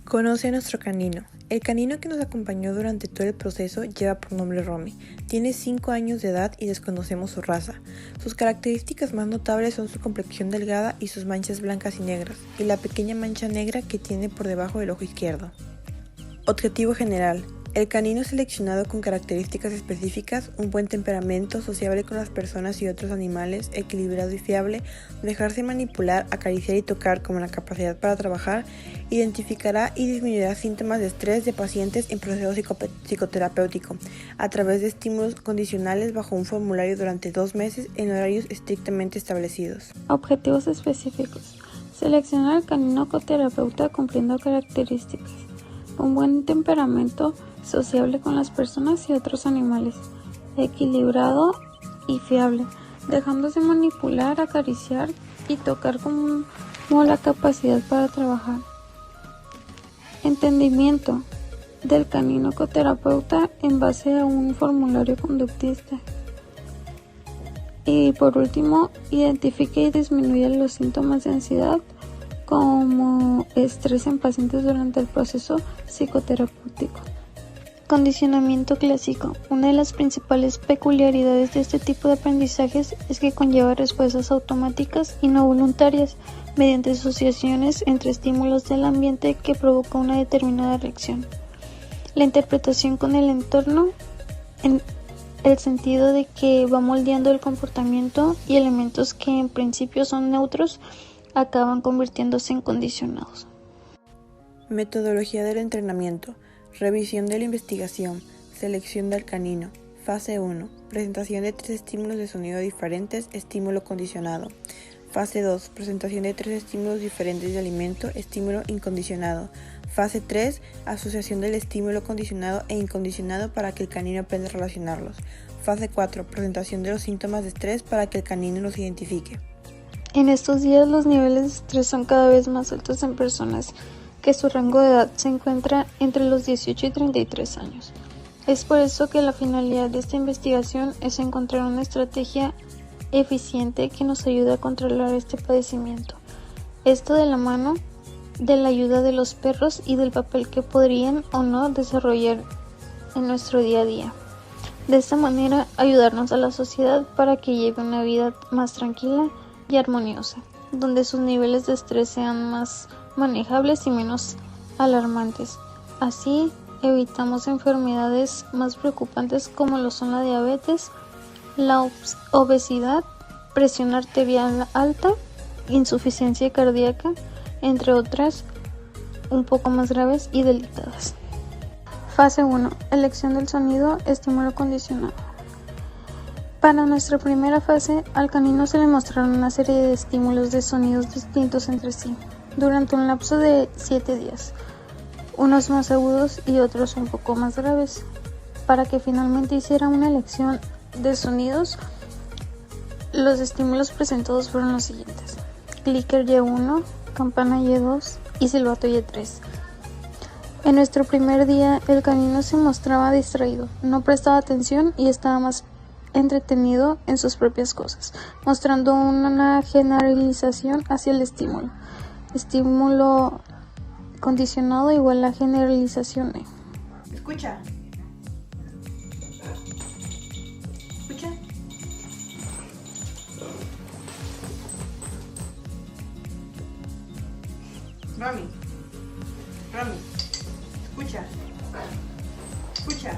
Conoce a nuestro canino. El canino que nos acompañó durante todo el proceso lleva por nombre Romy. Tiene 5 años de edad y desconocemos su raza. Sus características más notables son su complexión delgada y sus manchas blancas y negras, y la pequeña mancha negra que tiene por debajo del ojo izquierdo. Objetivo general. El canino seleccionado con características específicas, un buen temperamento, sociable con las personas y otros animales, equilibrado y fiable, dejarse manipular, acariciar y tocar como la capacidad para trabajar, identificará y disminuirá síntomas de estrés de pacientes en proceso psicoterapéutico a través de estímulos condicionales bajo un formulario durante 2 meses en horarios estrictamente establecidos. Objetivos específicos. Seleccionar al canino coterapeuta cumpliendo características. Un buen temperamento, sociable con las personas y otros animales, equilibrado y fiable, dejándose manipular, acariciar y tocar como la capacidad para trabajar. Entendimiento del canino coterapeuta en base a un formulario conductista. Y por último, identifique y disminuye los síntomas de ansiedad como estrés en pacientes durante el proceso psicoterapéutico. Condicionamiento clásico. Una de las principales peculiaridades de este tipo de aprendizajes es que conlleva respuestas automáticas y no voluntarias mediante asociaciones entre estímulos del ambiente que provoca una determinada reacción. La interpretación con el entorno en el sentido de que va moldeando el comportamiento y elementos que en principio son neutros acaban convirtiéndose en condicionados. Metodología del entrenamiento. Revisión de la investigación. Selección del canino. Fase 1. Presentación de 3 estímulos de sonido diferentes, estímulo condicionado. Fase 2. Presentación de 3 estímulos diferentes de alimento, estímulo incondicionado. Fase 3. Asociación del estímulo condicionado e incondicionado para que el canino aprenda a relacionarlos. Fase 4. Presentación de los síntomas de estrés para que el canino los identifique. En estos días los niveles de estrés son cada vez más altos en personas que su rango de edad se encuentra entre los 18 y 33 años. Es por eso que la finalidad de esta investigación es encontrar una estrategia eficiente que nos ayude a controlar este padecimiento. Esto de la mano de la ayuda de los perros y del papel que podrían o no desarrollar en nuestro día a día. De esta manera ayudarnos a la sociedad para que lleve una vida más tranquila y armoniosa, donde sus niveles de estrés sean más manejables y menos alarmantes. Así evitamos enfermedades más preocupantes como lo son la diabetes, la obesidad, presión arterial alta, insuficiencia cardíaca, entre otras un poco más graves y delicadas. Fase 1. Elección del sonido, estímulo condicionado. Para nuestra primera fase, al canino se le mostraron una serie de estímulos de sonidos distintos entre sí, durante un lapso de 7 días, unos más agudos y otros un poco más graves, para que finalmente hiciera una elección de sonidos. Los estímulos presentados fueron los siguientes: clicker Y1, campana Y2 y silbato Y3. En nuestro primer día, el canino se mostraba distraído, no prestaba atención y estaba más entretenido en sus propias cosas, mostrando una generalización hacia el estímulo. Estímulo condicionado igual a generalización E. Escucha. Escucha. Romy. Escucha. Escucha.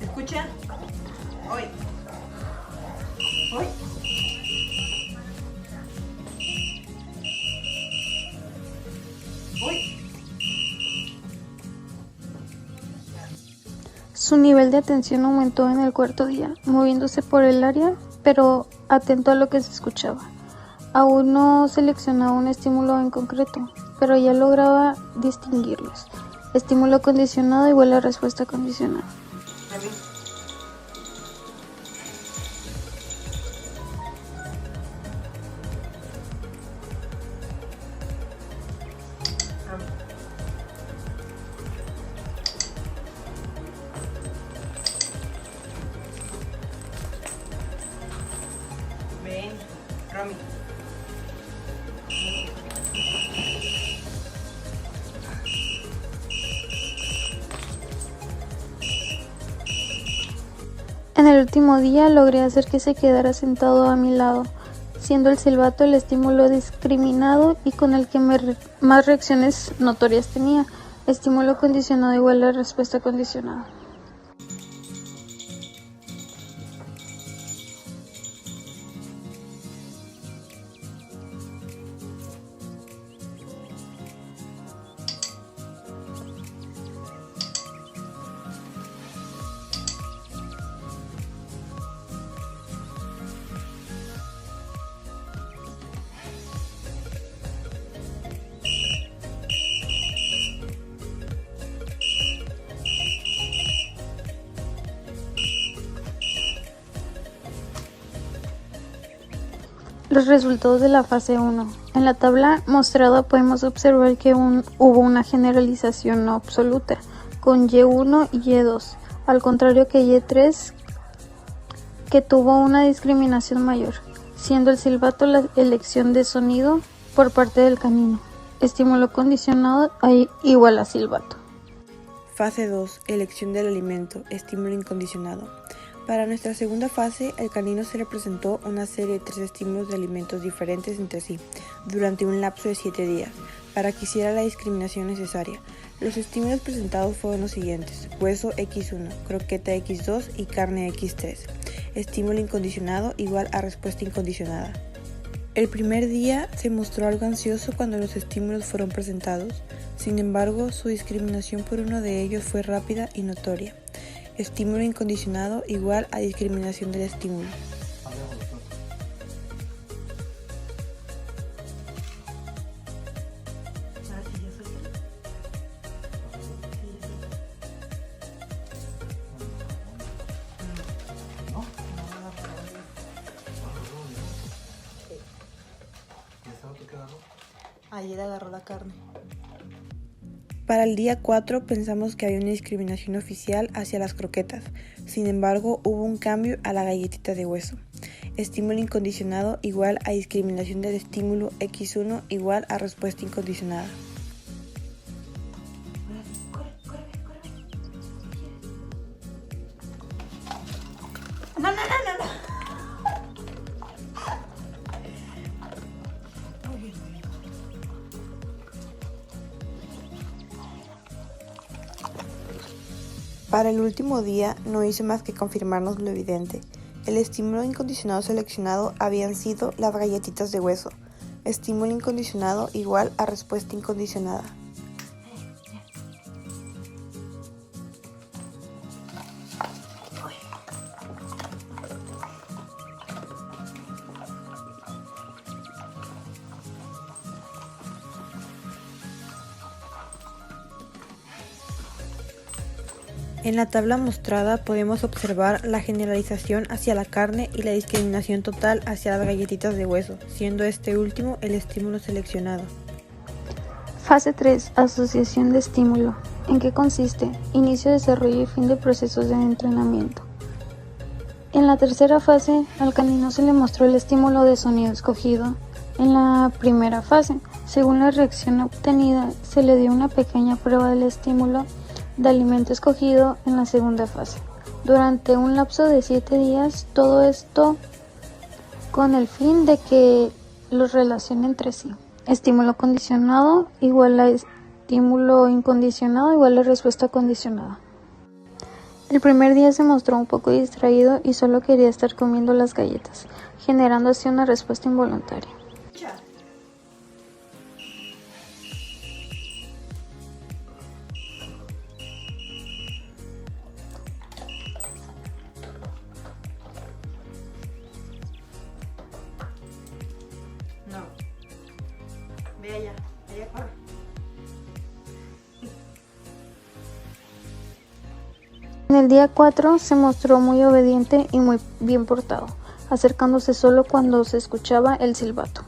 Escucha. Hoy. Su nivel de atención aumentó en el cuarto día, moviéndose por el área, pero atento a lo que se escuchaba. Aún no seleccionaba un estímulo en concreto, pero ya lograba distinguirlos. Estímulo condicionado igual a respuesta condicionada. Ven, Romy. En el último día logré hacer que se quedara sentado a mi lado, siendo el silbato el estímulo discriminado y con el que más reacciones notorias tenía. Estímulo condicionado igual a respuesta condicionada. Los resultados de la fase 1. En la tabla mostrada podemos observar que hubo una generalización no absoluta, con Y1 y Y2, al contrario que Y3, que tuvo una discriminación mayor, siendo el silbato la elección de sonido por parte del canino. Estímulo condicionado igual a silbato. Fase 2. Elección del alimento. Estímulo incondicionado. Para nuestra segunda fase, al canino se le presentó una serie de 3 estímulos de alimentos diferentes entre sí, durante un lapso de 7 días, para que hiciera la discriminación necesaria. Los estímulos presentados fueron los siguientes: hueso X1, croqueta X2 y carne X3. Estímulo incondicionado igual a respuesta incondicionada. El primer día se mostró algo ansioso cuando los estímulos fueron presentados. Sin embargo, su discriminación por uno de ellos fue rápida y notoria. Estímulo incondicionado igual a discriminación del estímulo. Ayer agarró la carne. Para el día 4 pensamos que había una discriminación oficial hacia las croquetas. Sin embargo, hubo un cambio a la galletita de hueso. Estímulo incondicionado igual a discriminación del estímulo X1 igual a respuesta incondicionada. Para el último día no hizo más que confirmarnos lo evidente. El estímulo incondicionado seleccionado habían sido las galletitas de hueso. Estímulo incondicionado igual a respuesta incondicionada. En la tabla mostrada podemos observar la generalización hacia la carne y la discriminación total hacia las galletitas de hueso, siendo este último el estímulo seleccionado. Fase 3. Asociación de estímulo. ¿En qué consiste? Inicio, desarrollo y fin de procesos de entrenamiento. En la tercera fase, al canino se le mostró el estímulo de sonido escogido. En la primera fase, según la reacción obtenida, se le dio una pequeña prueba del estímulo de alimento escogido en la segunda fase, durante un lapso de 7 días, todo esto con el fin de que los relacionen entre sí. Estímulo condicionado igual a estímulo incondicionado igual a respuesta condicionada. El primer día se mostró un poco distraído y solo quería estar comiendo las galletas, generando así una respuesta involuntaria. No. Ve allá corre. En el día 4 se mostró muy obediente y muy bien portado, acercándose solo cuando se escuchaba el silbato.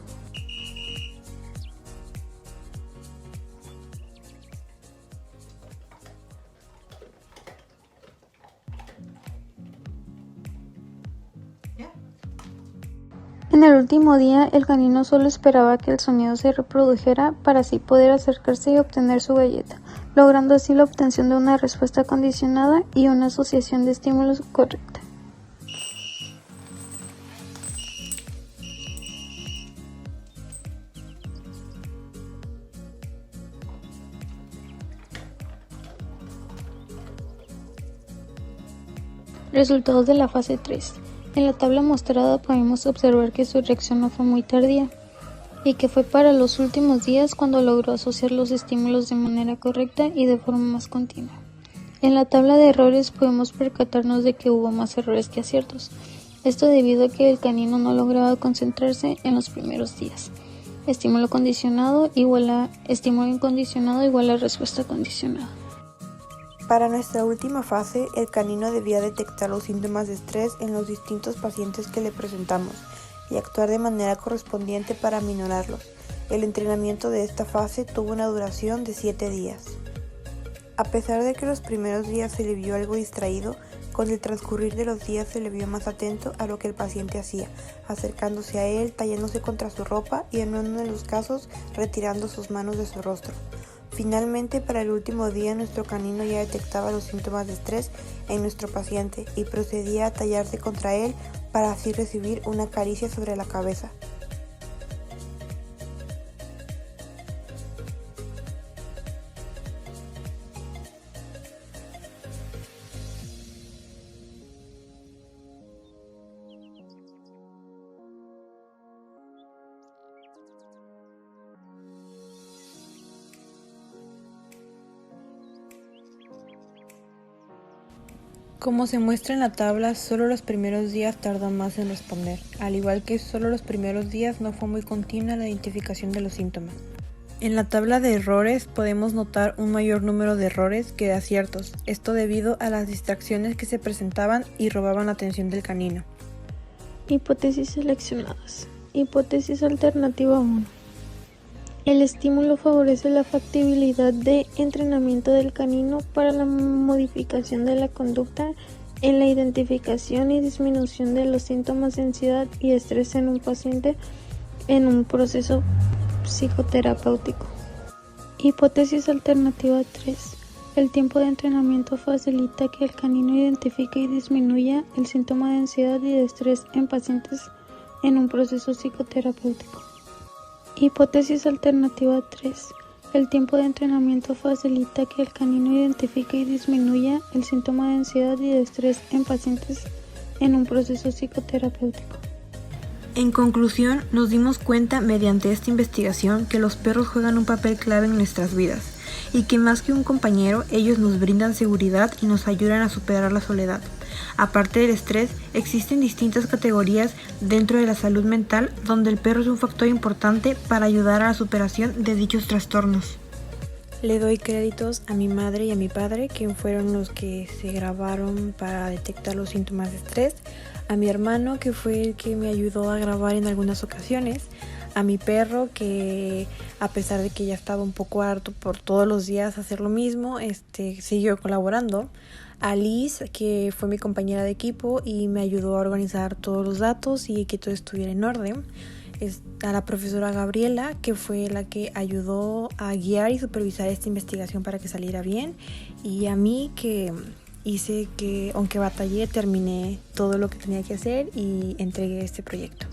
En el último día, el canino solo esperaba que el sonido se reprodujera para así poder acercarse y obtener su galleta, logrando así la obtención de una respuesta condicionada y una asociación de estímulos correcta. Resultados de la fase 3. En la tabla mostrada podemos observar que su reacción no fue muy tardía y que fue para los últimos días cuando logró asociar los estímulos de manera correcta y de forma más continua. En la tabla de errores podemos percatarnos de que hubo más errores que aciertos. Esto debido a que el canino no lograba concentrarse en los primeros días. Estímulo condicionado igual a estímulo incondicionado igual a respuesta condicionada. Para nuestra última fase, el canino debía detectar los síntomas de estrés en los distintos pacientes que le presentamos y actuar de manera correspondiente para aminorarlos. El entrenamiento de esta fase tuvo una duración de 7 días. A pesar de que los primeros días se le vio algo distraído, con el transcurrir de los días se le vio más atento a lo que el paciente hacía, acercándose a él, tallándose contra su ropa y en uno de los casos retirando sus manos de su rostro. Finalmente, para el último día, nuestro canino ya detectaba los síntomas de estrés en nuestro paciente y procedía a tallarse contra él para así recibir una caricia sobre la cabeza. Como se muestra en la tabla, solo los primeros días tardan más en responder, al igual que solo los primeros días no fue muy continua la identificación de los síntomas. En la tabla de errores podemos notar un mayor número de errores que de aciertos, esto debido a las distracciones que se presentaban y robaban la atención del canino. Hipótesis seleccionadas. Hipótesis alternativa 1. El estímulo favorece la factibilidad de entrenamiento del canino para la modificación de la conducta en la identificación y disminución de los síntomas de ansiedad y estrés en un paciente en un proceso psicoterapéutico. Hipótesis alternativa 3. El tiempo de entrenamiento facilita que el canino identifique y disminuya el síntoma de ansiedad y de estrés en pacientes en un proceso psicoterapéutico. Hipótesis alternativa 3. El tiempo de entrenamiento facilita que el canino identifique y disminuya el síntoma de ansiedad y de estrés en pacientes en un proceso psicoterapéutico. En conclusión, nos dimos cuenta mediante esta investigación que los perros juegan un papel clave en nuestras vidas y que más que un compañero, ellos nos brindan seguridad y nos ayudan a superar la soledad. Aparte del estrés, existen distintas categorías dentro de la salud mental donde el perro es un factor importante para ayudar a la superación de dichos trastornos. Le doy créditos a mi madre y a mi padre, quienes fueron los que se grabaron para detectar los síntomas de estrés, a mi hermano, que fue el que me ayudó a grabar en algunas ocasiones, a mi perro, que a pesar de que ya estaba un poco harto por todos los días hacer lo mismo, siguió colaborando, a Liz, que fue mi compañera de equipo y me ayudó a organizar todos los datos y que todo estuviera en orden, a la profesora Gabriela, que fue la que ayudó a guiar y supervisar esta investigación para que saliera bien, y a mí, que hice que, aunque batallé, terminé todo lo que tenía que hacer y entregué este proyecto.